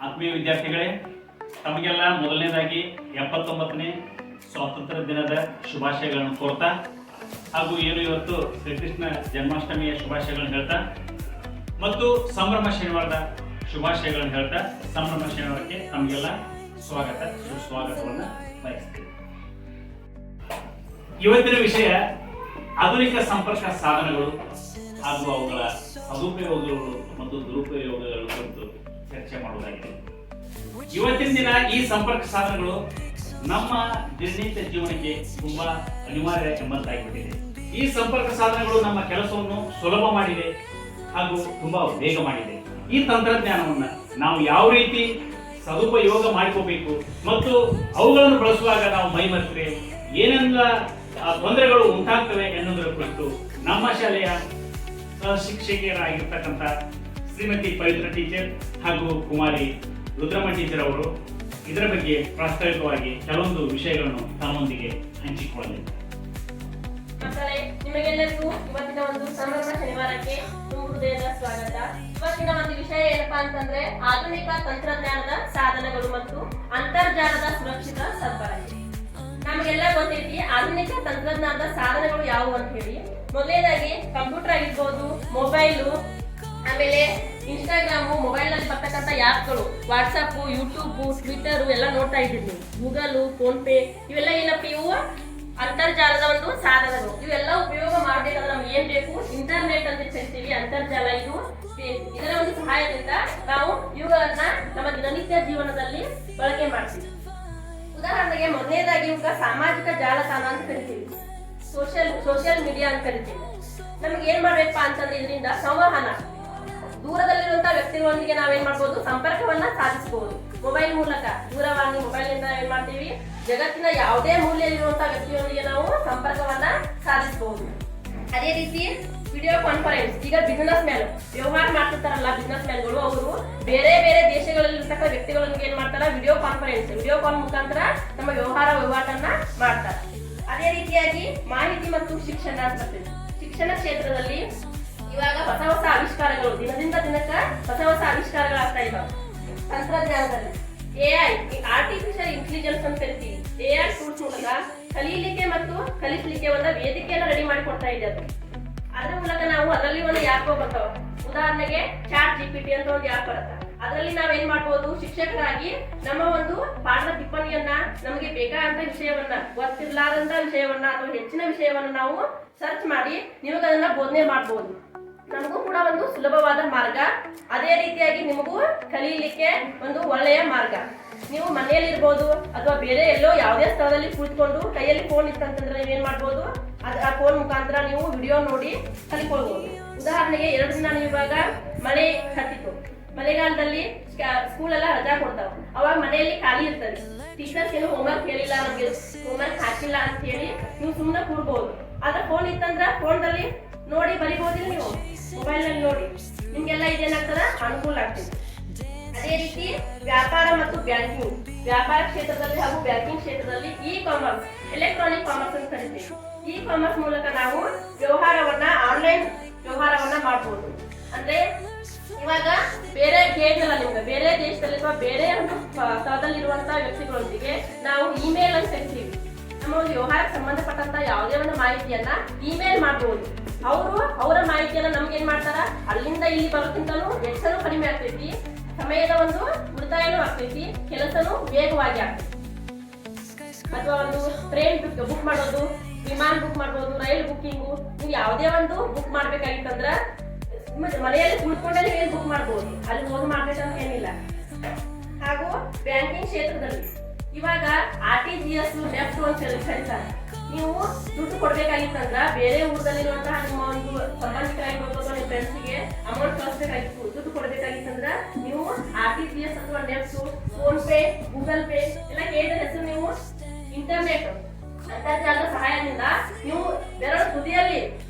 ಆತ್ಮೀಯ ವಿದ್ಯಾರ್ಥಿಗಳೇ, ತಮಗೆಲ್ಲ ಮೊದಲನೇದಾಗಿ 79ನೇ ಸ್ವಾತಂತ್ರ್ಯ ದಿನದ ಶುಭಾಶಯಗಳನ್ನು ಕೋರ್ತಾ ಹಾಗೂ ಇವತ್ತು ಶ್ರೀಕೃಷ್ಣ ಜನ್ಮಾಷ್ಟಮಿಯ ಶುಭಾಶಯಗಳನ್ನು ಹೇಳ್ತಾ ಮತ್ತು ಸಂಭ್ರಮ ಶನಿವಾರದ ಶುಭಾಶಯಗಳನ್ನು ಹೇಳ್ತಾ ಸಂಭ್ರಮ ಶನಿವಾರಕ್ಕೆ ತಮಗೆಲ್ಲ ಸ್ವಾಗತ ಸುಸ್ವಾಗತವನ್ನು ಬಯಸ್ತೀನಿ. ಇವತ್ತಿನ ವಿಷಯ ಆಧುನಿಕ ಸಂಪರ್ಕ ಸಾಧನಗಳು ಹಾಗೂ ಅವುಗಳ ಸದುಪಯೋಗಗಳು ಮತ್ತು ದುರುಪಯೋಗಗಳ ಕುರಿತು ಚರ್ಚೆ ಮಾಡುವುದಾಗಿದೆ. ಇವತ್ತಿನ ದಿನ ಈ ಸಂಪರ್ಕ ಸಾಧನಗಳು ನಮ್ಮ ದಿನನಿತ್ಯ ಜೀವನಕ್ಕೆ ತುಂಬಾ ಅನಿವಾರ್ಯ ಎಂಬಂತಾಗಿಬಿಟ್ಟಿದೆ. ಈ ಸಂಪರ್ಕ ಸಾಧನಗಳು ನಮ್ಮ ಕೆಲಸವನ್ನು ಸುಲಭ ಮಾಡಿದೆ ಹಾಗೂ ತುಂಬಾ ವೇಗ ಮಾಡಿದೆ. ಈ ತಂತ್ರಜ್ಞಾನವನ್ನು ನಾವು ಯಾವ ರೀತಿ ಸದುಪಯೋಗ ಮಾಡ್ಕೋಬೇಕು ಮತ್ತು ಅವುಗಳನ್ನು ಬಳಸುವಾಗ ನಾವು ಮೈಮರೆತರೆ ಏನೆಲ್ಲ ತೊಂದರೆಗಳು ಉಂಟಾಗ್ತವೆ ಎನ್ನುವುದರ ಕುರಿತು ನಮ್ಮ ಶಾಲೆಯ ಶಿಕ್ಷಕಿಯರಾಗಿರ್ತಕ್ಕಂಥ ಶ್ರೀಮತಿ ಪವಿತ್ರ ಟೀಚರ್ ಹಾಗೂ ಕುಮಾರಿ ರುದ್ರಮ್ಮ ಟೀಚರ್ ಅವರು ಇದರ ಬಗ್ಗೆ ಪ್ರಾಸ್ತಾವಿಕವಾಗಿ ಕೆಲವೊಂದು ವಿಷಯಗಳನ್ನು ತಮ್ಮೊಂದಿಗೆ ಹಂಚಿಕೊಳ್ಳಲಿದ್ದಾರೆ. ಮಕ್ಕಳೇ, ನಿಮಗೆಲ್ಲರಿಗೂ ಇವತ್ತಿನ ಒಂದು ಸಂಭ್ರಮ ಶನಿವಾರಕ್ಕೆ ಹೃದಯದ ಸ್ವಾಗತ. ಇವತ್ತಿನ ಒಂದು ವಿಷಯ ಏನಪ್ಪಾ ಅಂತಂದ್ರೆ ಆಧುನಿಕ ತಂತ್ರಜ್ಞಾನದ ಸಾಧನಗಳು ಮತ್ತು ಅಂತರ್ಜಾಲದ ಸುರಕ್ಷಿತ ಸದ್ಬಳಕೆ. ನಮಗೆಲ್ಲ ಗೊತ್ತೈತಿ ಆಧುನಿಕ ತಂತ್ರಜ್ಞಾನದ ಸಾಧನಗಳು ಯಾವುವು ಅಂತ ಹೇಳಿ. ಮೊದಲನೇದಾಗಿ ಕಂಪ್ಯೂಟರ್ ಆಗಿರ್ಬೋದು, ಮೊಬೈಲು, ಆಮೇಲೆ ಇನ್ಸ್ಟಾಗ್ರಾಮು, ಮೊಬೈಲ್ ನಲ್ಲಿ ಬರ್ತಕ್ಕಂಥ ಆ್ಯಪ್ಗಳು, ವಾಟ್ಸಪ್, ಯೂಟ್ಯೂಬ್, ಟ್ವಿಟರ್ ಎಲ್ಲ ನೋಡ್ತಾ ಇದ್ದೀವಿ. ಗೂಗಲ್, ಫೋನ್ ಪೇ ಇವೆಲ್ಲ ಏನಪ್ಪ, ಇವು ಅಂತರ್ಜಾಲದ ಒಂದು ಸಾಧನಗಳು. ಇವೆಲ್ಲ ಉಪಯೋಗ ಮಾಡಬೇಕಾದ್ರೆ ನಮ್ಗೆ ಏನ್ ಬೇಕು? ಇಂಟರ್ನೆಟ್ ಅಂತ ಕರಿತೀವಿ, ಅಂತರ್ಜಾಲ. ಇದರ ಒಂದು ಸಹಾಯದಿಂದ ನಾವು ಇವುಗಳನ್ನ ನಮ್ಮ ದಿನನಿತ್ಯ ಜೀವನದಲ್ಲಿ ಬಳಕೆ ಮಾಡ್ತೀವಿ. ಉದಾಹರಣೆಗೆ ಮೊದಲನೇದಾಗಿ ಇವಾಗ ಸಾಮಾಜಿಕ ಜಾಲತಾಣ ಅಂತ ಕರಿತೀವಿ, ಸೋಷಿಯಲ್ ಮೀಡಿಯಾ ಅಂತ ಕರಿತೀವಿ. ನಮ್ಗೆ ಏನ್ ಮಾಡ್ಬೇಕಪ್ಪ ಅಂತಂದ್ರೆ ಇದರಿಂದ ಸಂವಹನ, ದೂರದಲ್ಲಿರುವಂತಹ ವ್ಯಕ್ತಿಗಳೊಂದಿಗೆ ನಾವೇನ್ ಮಾಡ್ಬೋದು? ಸಂಪರ್ಕವನ್ನ ಸಾಧಿಸಬಹುದು. ಮೊಬೈಲ್ ಮೂಲಕ, ದೂರವಾಣಿ ಮೊಬೈಲ್ ಇಂದ ಏನ್ ಮಾಡ್ತೀವಿ? ಜಗತ್ತಿನ ಯಾವುದೇ ಮೂಲೆಯಲ್ಲಿರುವಂತಹ ವ್ಯಕ್ತಿಯೊಂದಿಗೆ ನಾವು ಸಂಪರ್ಕವನ್ನ ಸಾಧಿಸಬಹುದು. ಅದೇ ರೀತಿ ವಿಡಿಯೋ ಕಾನ್ಫರೆನ್ಸ್. ಈಗ ಬಿಸಿನೆಸ್ ಮ್ಯಾನ್ ವ್ಯವಹಾರ ಮಾಡ್ತಿರ್ತಾರಲ್ಲ, ಬಿಸಿನೆಸ್ ಮ್ಯಾನ್ಗಳು ಅವರು ಬೇರೆ ಬೇರೆ ದೇಶಗಳಲ್ಲಿ ಇರ್ತಕ್ಕಂಥ ವ್ಯಕ್ತಿಗಳೊಂದಿಗೆ ಏನ್ ಮಾಡ್ತಾರ? ವಿಡಿಯೋ ಕಾಲ್ ಮುಖಾಂತರ ನಮ್ಮ ವಹಿವಾಟನ್ನ ಮಾಡ್ತಾರೆ. ಅದೇ ರೀತಿಯಾಗಿ ಮಾಹಿತಿ ಮತ್ತು ಶಿಕ್ಷಣ ಅಂತ ಬರ್ತದೆ. ಶಿಕ್ಷಣ ಕ್ಷೇತ್ರದಲ್ಲಿ ಇವಾಗ ಹೊಸ ಆವಿಷ್ಕಾರಗಳು, ದಿನದಿಂದ ದಿನಕ್ಕೆ ಹೊಸ ಆವಿಷ್ಕಾರಗಳಾಗ್ತಾ ಇದ್ದಾವೆ. ತಂತ್ರಜ್ಞಾನದಲ್ಲಿ AI, ಆರ್ಟಿಫಿಷಿಯಲ್ ಇಂಟೆಲಿಜೆನ್ಸ್ ಅಂತ ಕರಿತೀವಿ. AI ಟೂಲ್ಸ್ ಮೂಲಕ ಕಲಿಯಲಿಕ್ಕೆ ಮತ್ತು ಕಲಿಸಲಿಕ್ಕೆ ಒಂದು ವೇದಿಕೆಯನ್ನು ರೆಡಿ ಮಾಡಿಕೊಡ್ತಾ ಇದೆ. ಅದರ ಮೂಲಕ ನಾವು ಅದರಲ್ಲಿ ಒಂದು ಆ್ಯಪ್ ಬರ್ತಾವ. ಉದಾಹರಣೆಗೆ ChatGPT ಅಂತ ಒಂದು ಆ್ಯಪ್ ಬರುತ್ತೆ. ಅದರಲ್ಲಿ ನಾವೇನ್ ಮಾಡ್ಬೋದು? ಶಿಕ್ಷಕರಾಗಿ ನಮ್ಮ ಒಂದು ಪಾಠದ ಟಿಪ್ಪಣಿಯನ್ನ, ನಮಗೆ ಬೇಕಾದಂತ ವಿಷಯವನ್ನ, ಗೊತ್ತಿರ್ಲಾರಂತ ವಿಷಯವನ್ನ ಅಥವಾ ಹೆಚ್ಚಿನ ವಿಷಯವನ್ನ ನಾವು ಸರ್ಚ್ ಮಾಡಿ ನಿಮಗೆ ಅದನ್ನ ಬೋಧನೆ ಮಾಡ್ಬೋದು. ನಮಗೂ ಕೂಡ ಒಂದು ಸುಲಭವಾದ ಮಾರ್ಗ. ಅದೇ ರೀತಿಯಾಗಿ ನಿಮಗೂ ಕಲಿಯಲಿಕ್ಕೆ ಒಂದು ಒಳ್ಳೆಯ ಮಾರ್ಗ. ನೀವು ಮನೆಯಲ್ಲಿ ಇರ್ಬೋದು ಅಥವಾ ಬೇರೆ ಎಲ್ಲೋ ಯಾವುದೇ ಸ್ಥಳದಲ್ಲಿ ಕುಳಿತುಕೊಂಡು ಕೈಯಲ್ಲಿ ಫೋನ್ ಇತ್ತಂತಂದ್ರೆ ನೀವೇನ್ ಮಾಡ್ಬೋದು? ಆ ಫೋನ್ ಮುಖಾಂತರ ನೀವು ವಿಡಿಯೋ ನೋಡಿ ಕಲಿಕೊಳ್ಬಹುದು. ಉದಾಹರಣೆಗೆ 2 ದಿನ ನೀವು ಇವಾಗ ಮಳೆ ಹತ್ತಿತ್ತು, ಮಳೆಗಾಲದಲ್ಲಿ ಸ್ಕೂಲ್ ಎಲ್ಲ ರಜಾ ಕೊಡ್ತಾವ. ಅವಾಗ ಮನೆಯಲ್ಲಿ ಖಾಲಿ ಇರ್ತದೆ. ಟೀಚರ್ಸ್ ಏನು ಹೋಮ್ವರ್ಕ್ ಹೇಳಿಲ್ಲ, ನಮ್ಗೆ ಹೋಮ್ವರ್ಕ್ ಹಾಕಿಲ್ಲ ಅಂತ ಹೇಳಿ ನೀವು ಸುಮ್ಮನೆ ಕೂರ್ಬಹುದು. ಆದ್ರೆ ಫೋನ್ ಇತ್ತಂದ್ರ ಫೋನ್ದಲ್ಲಿ ನೋಡಿ ಬರಿಬಹುದಿಲ್ಲ, ನೀವು ಮೊಬೈಲ್ ನಲ್ಲಿ ನೋಡಿ. ನಿಮ್ಗೆಲ್ಲ ಇದೇನಾಗ್ತದ? ಅನುಕೂಲ ಆಗ್ತದೆ. ಅದೇ ರೀತಿ ವ್ಯಾಪಾರ ಮತ್ತು ಬ್ಯಾಂಕಿಂಗ್. ವ್ಯಾಪಾರ ಕ್ಷೇತ್ರದಲ್ಲಿ ಹಾಗೂ ಬ್ಯಾಂಕಿಂಗ್ ಕ್ಷೇತ್ರದಲ್ಲಿ ಇ-ಕಾಮರ್ಸ್, ಎಲೆಕ್ಟ್ರಾನಿಕ್ ಕಾಮರ್ಸ್ ಅಂತ ಕರಿತೀವಿ. ಇ-ಕಾಮರ್ಸ್ ಮೂಲಕ ನಾವು ಆನ್ಲೈನ್ ವ್ಯವಹಾರವನ್ನ ಮಾಡಬಹುದು. ಅಂದ್ರೆ ಇವಾಗ ಬೇರೆ ನಿಮ್ಗೆ ಬೇರೆ ದೇಶದಲ್ಲಿ ಅಥವಾ ಬೇರೆ ಸ್ಥಳದಲ್ಲಿರುವಂತಹ ವ್ಯಕ್ತಿಗಳೊಂದಿಗೆ ನಾವು ಇಮೇಲ್ ಅಂತ ಕರಿತೀವಿ. ನಮ್ಮ ಒಂದು ವ್ಯವಹಾರಕ್ಕೆ ಸಂಬಂಧಪಟ್ಟಂತ ಯಾವುದೇ ಒಂದು ಮಾಹಿತಿಯನ್ನ ಇಮೇಲ್ ಮಾಡಬಹುದು. ಅವರ ಮಾಹಿತಿಯನ್ನ ನಮ್ಗೆ ಏನ್ ಮಾಡ್ತಾರ? ಅಲ್ಲಿಂದ ಇಲ್ಲಿ ಬರೋಕ್ಕಿಂತಲೂ ವೆಚ್ಚನೂ ಕಡಿಮೆ ಆಗ್ತೈತಿ, ಸಮಯದ ಒಂದು ಉಳಿತಾಯನೂ ಆಗ್ತೈತಿ, ಕೆಲಸನೂ ವೇಗವಾಗಿ ಆಗ್ತೈತಿ. ಅಥವಾ ಒಂದು ಟ್ರೈನ್ ಬುಕ್ ಮಾಡೋದು, ವಿಮಾನ ಬುಕ್ ಮಾಡ್ಬೋದು, ರೈಲ್ ಬುಕ್ಕಿಂಗು, ನೀವು ಯಾವುದೇ ಒಂದು ಬುಕ್ ಮಾಡ್ಬೇಕಾಗಿತ್ತಂದ್ರ ಮನೆಯಲ್ಲಿ ಕುಳಿತುಕೊಂಡೇ ನೀವೇನು ಬುಕ್ ಮಾಡ್ಬೋದು, ಅಲ್ಲಿ ಹೋಗಿ ಮಾಡ್ಬೇಕಂತ ಏನಿಲ್ಲ. ಹಾಗೂ ಬ್ಯಾಂಕಿಂಗ್ ಕ್ಷೇತ್ರದಲ್ಲಿ ಇವಾಗ RTGS, ನೆಫ್ಟ್ ಅಂತ ಕರೀತಾರೆ. ನೀವು ದುಡ್ಡು ಕೊಡ್ಬೇಕಾಗಿತ್ತಂದ್ರ ಬೇರೆ ಊರದಲ್ಲಿರುವಂತಹ ನಿಮ್ಮ ಒಂದು ಸಂಬಂಧಿಕರಾಗಿರ್ಬೋದು, ನಿಮ್ಮ ಫ್ರೆಂಡ್ಸ್ಗೆ ಅಮೌಂಟ್ ಕಳಿಸ್ಬೇಕಾಗಿತ್ತು, ದುಡ್ಡು ಕೊಡ್ಬೇಕಾಗಿತ್ತಂದ್ರ ನೀವು RTGS ಅಥವಾ NEFT, phone pay, Google pay ಎಲ್ಲ ಕೇಳಿದ ಹೆಸರು ನೀವು ಇಂಟರ್ನೆಟ್ ಅಂತರ್ಜಾಲದ ಸಹಾಯದಿಂದ ನೀವು ಬೇರೆ ತುದಿಯಲ್ಲಿ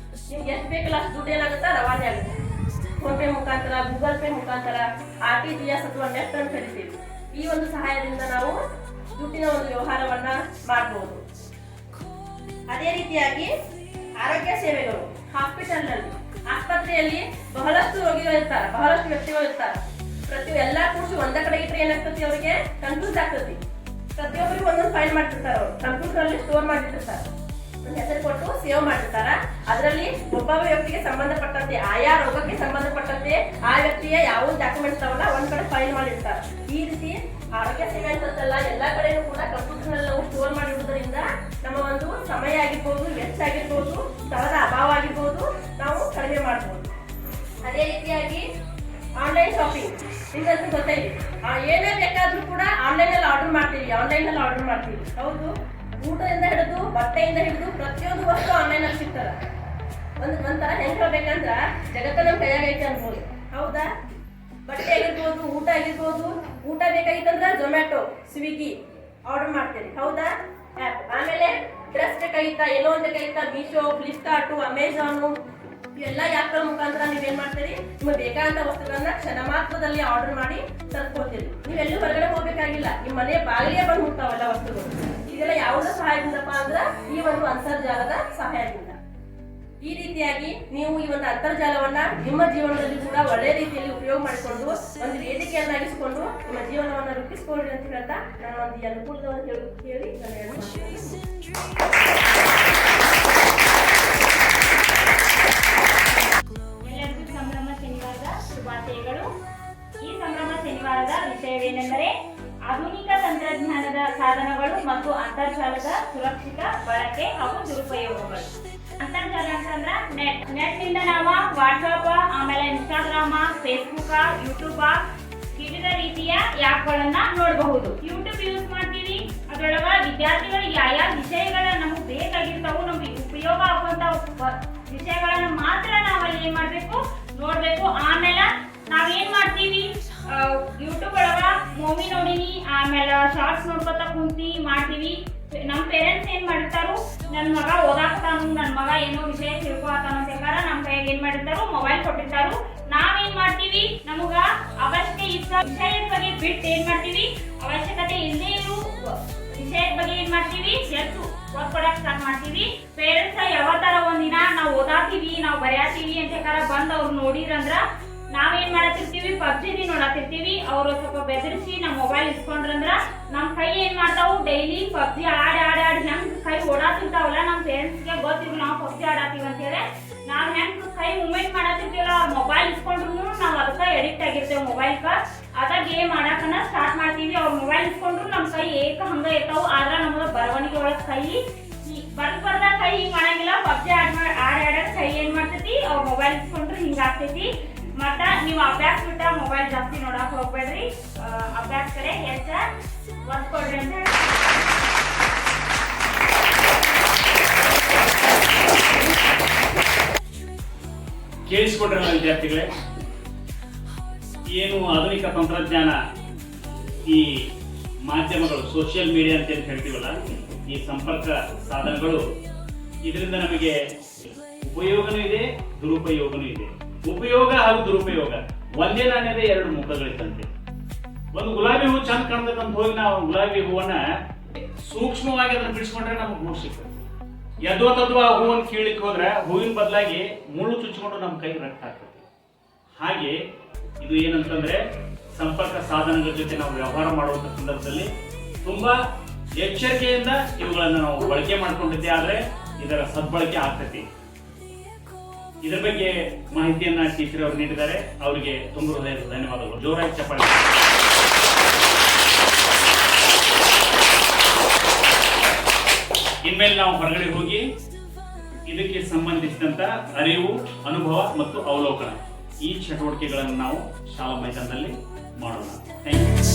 ನಿಮ್ಗೆ ಎಷ್ಟು ಬೇಕಲ್ಲ ಅಷ್ಟು ದುಡ್ಡು ಏನಾಗುತ್ತಾ? ರವಾನೆ ಆಗುತ್ತೆ. ಫೋನ್ ಪೇ ಮುಖಾಂತರ, ಗೂಗಲ್ ಪೇ ಮುಖಾಂತರ, RTGS ಅಥವಾ ನೆಫ್ಟ್ ಅಂತ ಕರಿತೀವಿ. ಈ ಒಂದು ಸಹಾಯದಿಂದ ನಾವು ದುಡ್ಡಿನ ಒಂದು ವ್ಯವಹಾರವನ್ನ ಮಾಡಬಹುದು. ಅದೇ ರೀತಿಯಾಗಿ ಆರೋಗ್ಯ ಸೇವೆಗಳು. ಹಾಸ್ಪಿಟಲ್ ನಲ್ಲಿ, ಆಸ್ಪತ್ರೆಯಲ್ಲಿ ಬಹಳಷ್ಟು ರೋಗಿಗಳು ಇರ್ತಾರೆ, ಬಹಳಷ್ಟು ವ್ಯಕ್ತಿಗಳು ಇರ್ತಾರೆ. ಎಲ್ಲಾ ಕೂಡಿಸಿ ಒಂದ ಕಡೆ ಇಟ್ರೆ ಏನಾಗ್ತತಿ ಅವ್ರಿಗೆ ಕನ್ಫ್ಯೂಸ್ ಆಗ್ತತಿ. ಪ್ರತಿಯೊಬ್ಬರಿಗೂ ಒಂದೊಂದು ಫೈಲ್ ಮಾಡಿರ್ತಾರ, ಅವ್ರು ಕಂಪ್ಯೂಟರ್ ಅಲ್ಲಿ ಸ್ಟೋರ್ ಮಾಡಿರ್ತಾರೆ, ಹೆಸರು ಕೊಟ್ಟು ಸೇವ್ ಮಾಡಿರ್ತಾರ. ಅದರಲ್ಲಿ ಒಬ್ಬ ವ್ಯಕ್ತಿಗೆ ಸಂಬಂಧಪಟ್ಟಂತೆ ಆಯಾ ರೋಗಕ್ಕೆ ಸಂಬಂಧಪಟ್ಟಂತೆ ಆ ವ್ಯಕ್ತಿಯ ಯಾವ ಡಾಕ್ಯುಮೆಂಟ್ಸ್ ಅವಲ್ಲ ಒಂದ್ ಕಡೆ ಫೈಲ್ ಮಾಡಿರ್ತಾರೆ. ಈ ರೀತಿ ಆರೋಗ್ಯ ಸೇವೆ ಅಂತಲ್ಲ ಎಲ್ಲಾ ಕಡೆನೂ ಕೂಡ ಕಂಪ್ಯೂಟರ್ ನಲ್ಲಿ ನಾವು ಸ್ಟೋರ್ ಮಾಡಿರುವುದರಿಂದ ನಮ್ಮ ಒಂದು ಸಮಯ ಆಗಿರ್ಬೋದು, ವೆಚ್ಚ ಆಗಿರ್ಬೋದು, ಸ್ಥಳದ ಅಭಾವ ಆಗಿರ್ಬೋದು ನಾವು ಕಡಿಮೆ ಮಾಡಬಹುದು. ಅದೇ ರೀತಿಯಾಗಿ ಆನ್ಲೈನ್ ಶಾಪಿಂಗ್ ನಿಮ್ಗಂತೂ ಗೊತ್ತಿದೆ, ಏನೇ ಬೇಕಾದ್ರೂ ಕೂಡ ಆನ್ಲೈನ್ ಅಲ್ಲಿ ಆರ್ಡರ್ ಮಾಡ್ತೀವಿ. ಹೌದು, ಊಟದಿಂದ ಹಿಡಿದು ಬಟ್ಟೆಯಿಂದ ಹಿಡಿದು ಪ್ರತಿಯೊಂದು ವಸ್ತು ಆನ್ಲೈನ್ ಅಲ್ಲಿ ಸಿಗ್ತದ. ಒಂಥರ ಹೆಂಗ್ ಹೇಳ್ಬೇಕಂದ್ರ ಜಗತ್ತ ನಮ್ ಕೈಯಾಗ ಐತೆ ಅನ್ಬೋದು. ಹೌದಾ, ಬಟ್ಟೆ ಆಗಿರ್ಬೋದು, ಊಟ ಆಗಿರ್ಬೋದು. ಊಟ ಬೇಕಾಗಿತ್ತಂದ್ರ ಝೊಮ್ಯಾಟೊ, ಸ್ವಿಗ್ಗಿ ಆರ್ಡರ್ ಮಾಡ್ತೀರಿ. ಹೌದಾ, ಆ್ಯಪ್. ಆಮೇಲೆ ಡ್ರೆಸ್ ಬೇಕಾಗಿತ್ತ, ಏನೋ ಒಂದು ಬೇಕಾಗಿತ್ತ, ಮೀಶೋ, ಫ್ಲಿಪ್ಕಾರ್ಟು, ಅಮೆಝಾನು ಇವೆಲ್ಲ ಆ್ಯಪ್ಗಳ ಮುಖಾಂತರ ನೀವೇನ್ ಮಾಡ್ತೀರಿ, ನಿಮಗೆ ಬೇಕಾದಂತ ವಸ್ತುಗಳನ್ನ ಕ್ಷಣ ಮಾತ್ರದಲ್ಲಿ ಆರ್ಡರ್ ಮಾಡಿ ತರ್ಕೊಳ್ತೀರಿ. ನೀವೆಲ್ಲೂ ಹೊರಗಡೆ ಹೋಗ್ಬೇಕಾಗಿಲ್ಲ, ನಿಮ್ಮ ಮನೆ ಬಾಗಿಲಿಗೆ ಬಂದು ಮುಟ್ತಾವಲ್ಲ ವಸ್ತುಗಳು. ಇದೆಲ್ಲ ಯಾವುದರ ಸಹಾಯದಿಂದಪ್ಪ ಅಂದ್ರ ಈ ಒಂದು ಅಂತರ್ಜಾಲದ ಸಹಾಯದಿಂದ. ಈ ರೀತಿಯಾಗಿ ನೀವು ಈ ಒಂದು ಅಂತರ್ಜಾಲವನ್ನ ನಿಮ್ಮ ಜೀವನದಲ್ಲಿ ಕೂಡ ಒಳ್ಳೆ ರೀತಿಯಲ್ಲಿ ಉಪಯೋಗ ಮಾಡಿಕೊಂಡು ಒಂದು ವೇದಿಕೆಯನ್ನಾಗಿಸಿಕೊಂಡು ನಿಮ್ಮ ಜೀವನವನ್ನ ರೂಪಿಸಿಕೊಳ್ಳಿ ಅಂತ ಹೇಳ್ತಾ ನಾನು ಒಂದು ಅನುಕೂಲವನ್ನು ಹೇಳಿ ಎಲ್ಲರಿಗೂ ಸಂಭ್ರಮ ಶನಿವಾರದ ಶುಭಾಶಯಗಳು. ಈ ಸಂಭ್ರಮ ಶನಿವಾರದ ವಿಷಯವೇನೆಂದರೆ ಆಧುನಿಕ ತಂತ್ರಜ್ಞಾನದ ಸಾಧನಗಳು ಮತ್ತು ಅಂತರ್ಜಾಲದ ಸುರಕ್ಷಿತ ಬಳಕೆ ಹಾಗೂ ದುರುಪಯೋಗಗಳು. ಅಂತರ್ಜಾಲ ಅಂತಂದ್ರ ನೆಟ್ನಿಂದ ನಾವು ವಾಟ್ಸಪ್, ಆಮೇಲೆ ಇನ್ಸ್ಟಾಗ್ರಾಮ, ಫೇಸ್ಬುಕ್, ಯೂಟ್ಯೂಬ್ ವಿವಿಧ ರೀತಿಯ ಆ್ಯಪ್ಗಳನ್ನ ನೋಡಬಹುದು. ಯೂಟ್ಯೂಬ್ ಯೂಸ್ ಮಾಡ್ತೀವಿ, ಅದರೊಳಗ ವಿದ್ಯಾರ್ಥಿಗಳಿಗೆ ಯಾವ ವಿಷಯಗಳ ನಮಗೆ ಬೇಕಾಗಿರ್ತಾವು, ನಮ್ಗೆ ಉಪಯೋಗ ಆಗುವಂತ ವಿಷಯಗಳನ್ನ ಮಾತ್ರ ನಾವಲ್ಲಿ ಏನ್ ಮಾಡ್ಬೇಕು, ನೋಡ್ಬೇಕು. ಆಮೇಲೆ ನಾವೇನ್ ಮಾಡ್ತೀವಿ, ಯೂಟ್ಯೂಬ್ ಒಳಗ ಮೂವಿ ನೋಡಿನಿ, ಆಮೇಲೆ ಶಾರ್ಟ್ಸ್ ನೋಡ್ಕೊತ ಕುಂತಿ ಮಾಡ್ತೀವಿ. ನಮ್ಮ ಪೇರೆಂಟ್ಸ್ ಏನ್ ಮಾಡಿರ್ತಾರು, ನನ್ನ ಮಗ ಓದಾಕ್ತಾನು, ನನ್ನ ಮಗ ಏನೋ ವಿಷಯ ತಿಳ್ಕೊತಾನ ಅಂತ ಹೇಳ್ತಾರ, ನಮ್ಮ ಕೈಯಾಗ ಏನ್ ಮಾಡಿರ್ತಾರು, ಮೊಬೈಲ್ ಕೊಟ್ಟಿರ್ತಾರು. ನಾವೇನ್ ಮಾಡ್ತೀವಿ, ನಮಗ ಅವಶ್ಯಕತೆ ಇಷ್ಟ ವಿಷಯದ ಬಗ್ಗೆ ಬಿಟ್ಟು ಏನ್ ಮಾಡ್ತೀವಿ, ಅವಶ್ಯಕತೆ ಇಲ್ಲದೆ ಇರೋ ವಿಷಯದ ಬಗ್ಗೆ ಏನ್ ಮಾಡ್ತೀವಿ, ಹೆಚ್ಚು ಒತ್ತು ಕೊಡಕ್ ಸ್ಟಾರ್ಟ್ ಮಾಡ್ತೀವಿ. ಪೇರೆಂಟ್ಸ್ ಯಾವತ್ತಾರ ಒಂದಿನ ನಾವು ಓದಾತೀವಿ, ನಾವು ಬರೆಯಾತೀವಿ ಅಂತ ಹೇಳ್ತಾರ, ಬಂದ್ ಅವ್ರು ನೋಡಿದ್ರಂದ್ರ ನಾವೇನ್ ಮಾಡತ್ತಿರ್ತೀವಿ, ಪಬ್ಜಿನಿ ನೋಡತ್ತಿರ್ತೀವಿ. ಅವ್ರು ಸ್ವಲ್ಪ ಬೆದರಿಸಿ ನಮ್ಮ ಮೊಬೈಲ್ ಇಸ್ಕೊಂಡ್ರಂದ್ರ ನಮ್ ಕೈ ಏನ್ ಮಾಡ್ತಾವು, ಡೈಲಿ ಪಬ್ಜಿ ಆಡಿ ಹೆಂಗ್ ಕೈ ಓಡಾತಿರ್ತಾವಲ್ಲ, ನಮ್ ಪೇರೆಂಟ್ಸ್ಗೆ ಗೊತ್ತಿರ್ಲಿ ನಾವು ಪಬ್ಜಿ ಆಡಾತೀವಿ ಅಂತ ಹೇಳಿ ನಾವ್ ಹೆಂಗ್ ಕೈ ಮೂವ್ಮೆಂಟ್ ಮಾಡತ್ತಿರ್ತೀವಲ್ಲ, ಅವ್ರ ಮೊಬೈಲ್ ಇಸ್ಕೊಂಡ್ರು ನಾವ್ ಅದಕ್ಕ ಎಡಿಕ್ಟ್ ಆಗಿರ್ತೇವೆ ಮೊಬೈಲ್ಕ. ಅದ ಗೇಮ್ ಆಡಕನ ಸ್ಟಾರ್ಟ್ ಮಾಡ್ತೀವಿ. ಅವ್ರ ಮೊಬೈಲ್ ಇಸ್ಕೊಂಡ್ರು ನಮ್ ಕೈ ಏಕ ಹಂಗ ಇರ್ತಾವ, ಆದ್ರ ನಮ್ಗ ಬರವಣಿಗೆ ಒಳಗ್ ಕೈ ಬರ್ದ ಕೈ ಹಿಂಗ್ ಮಾಡಂಗಿಲ್ಲ. ಪಬ್ಜಿ ಆಡ ಕೈ ಏನ್ ಮಾಡ್ತೈತಿ, ಅವ್ರ ಮೊಬೈಲ್ ಇಸ್ಕೊಂಡ್ರು ಹಿಂಗ ಆಗ್ತೈತಿ. ಮತ್ತ ನೀವು ಅಭ್ಯಾಸ ಬಿಟ್ಟ ಮೊಬೈಲ್ ಜಾಸ್ತಿ ನೋಡಕ್ ಹೋಗ್ಬೇಡ್ರಿ, ಅಭ್ಯಾಸ ಕಡೆ ಹೆಚ್ಚ ಒತ್ತು ಕೊಡ್ರಿ ಅಂತ ಹೇಳಿ. ಕೇಳಿಸ್ಕೊಂಡ್ರಲ್ಲ ವಿದ್ಯಾರ್ಥಿಗಳೇ, ಏನು ಆಧುನಿಕ ತಂತ್ರಜ್ಞಾನ, ಈ ಮಾಧ್ಯಮಗಳು, ಸೋಷಿಯಲ್ ಮೀಡಿಯಾ ಅಂತ ಏನು ಹೇಳ್ತೀವಲ್ಲ, ಈ ಸಂಪರ್ಕ ಸಾಧನಗಳು, ಇದರಿಂದ ನಮಗೆ ಉಪಯೋಗನೂ ಇದೆ, ದುರುಪಯೋಗನೂ ಇದೆ. ಉಪಯೋಗ ಹಾಗೂ ದುರುಪಯೋಗ ಒಂದೇ ನಾಣ್ಯದ ಎರಡು ಮುಖಗಳಿದ್ದಂತೆ. ಒಂದು ಗುಲಾಬಿ ಹೂ ಚಂದ ಕಾಣ್ತಕ್ಕಂತ ಹೋಗಿ ನಾವು ಗುಲಾಬಿ ಹೂವನ್ನ ಸೂಕ್ಷ್ಮವಾಗಿ ಅದನ್ನ ಬಿಡಿಸ್ಕೊಂಡ್ರೆ ನಮಗೆ ಹೂ ಸಿಗ್ತದೆ. ಯದ್ವಾ ಹೂವನ್ನು ಕೀಳಿಕ್ ಹೋದ್ರೆ ಹೂವಿನ ಬದಲಾಗಿ ಮುಳ್ಳು ಚುಚ್ಚಿಕೊಂಡು ನಮ್ಮ ಕೈಗೆ ರಕ್ತ ಆಗ್ತದೆ. ಹಾಗೆ ಇದು ಏನಂತಂದ್ರೆ ಸಂಪರ್ಕ ಸಾಧನಗಳ ಜೊತೆ ನಾವು ವ್ಯವಹಾರ ಮಾಡುವಂತ ಸಂದರ್ಭದಲ್ಲಿ ತುಂಬಾ ಎಚ್ಚರಿಕೆಯಿಂದ ಇವುಗಳನ್ನು ನಾವು ಬಳಕೆ ಮಾಡ್ಕೊಂಡಿದ್ದೆ ಆದ್ರೆ ಇದರ ಸದ್ಬಳಕೆ ಆಗ್ತೈತಿ. ಇದರ ಬಗ್ಗೆ ಮಾಹಿತಿಯನ್ನ ಟೀಚರ್ ಅವರು ನೀಡಿದ್ದಾರೆ, ಅವರಿಗೆ ತುಂಬ ಹೃದಯದ ಧನ್ಯವಾದಗಳು. ಜೋರಾಗಿ ಚಪ್ಪಾಳೆ. ಇನ್ಮೇಲೆ ನಾವು ಹೊರಗಡೆ ಹೋಗಿ ಇದಕ್ಕೆ ಸಂಬಂಧಿಸಿದಂತ ಅರಿವು, ಅನುಭವ ಮತ್ತು ಅವಲೋಕನ ಈ ಚಟುವಟಿಕೆಗಳನ್ನು ನಾವು ಶಾಲಾ ಮೈದಾನದಲ್ಲಿ ಮಾಡೋಣ. Thank you.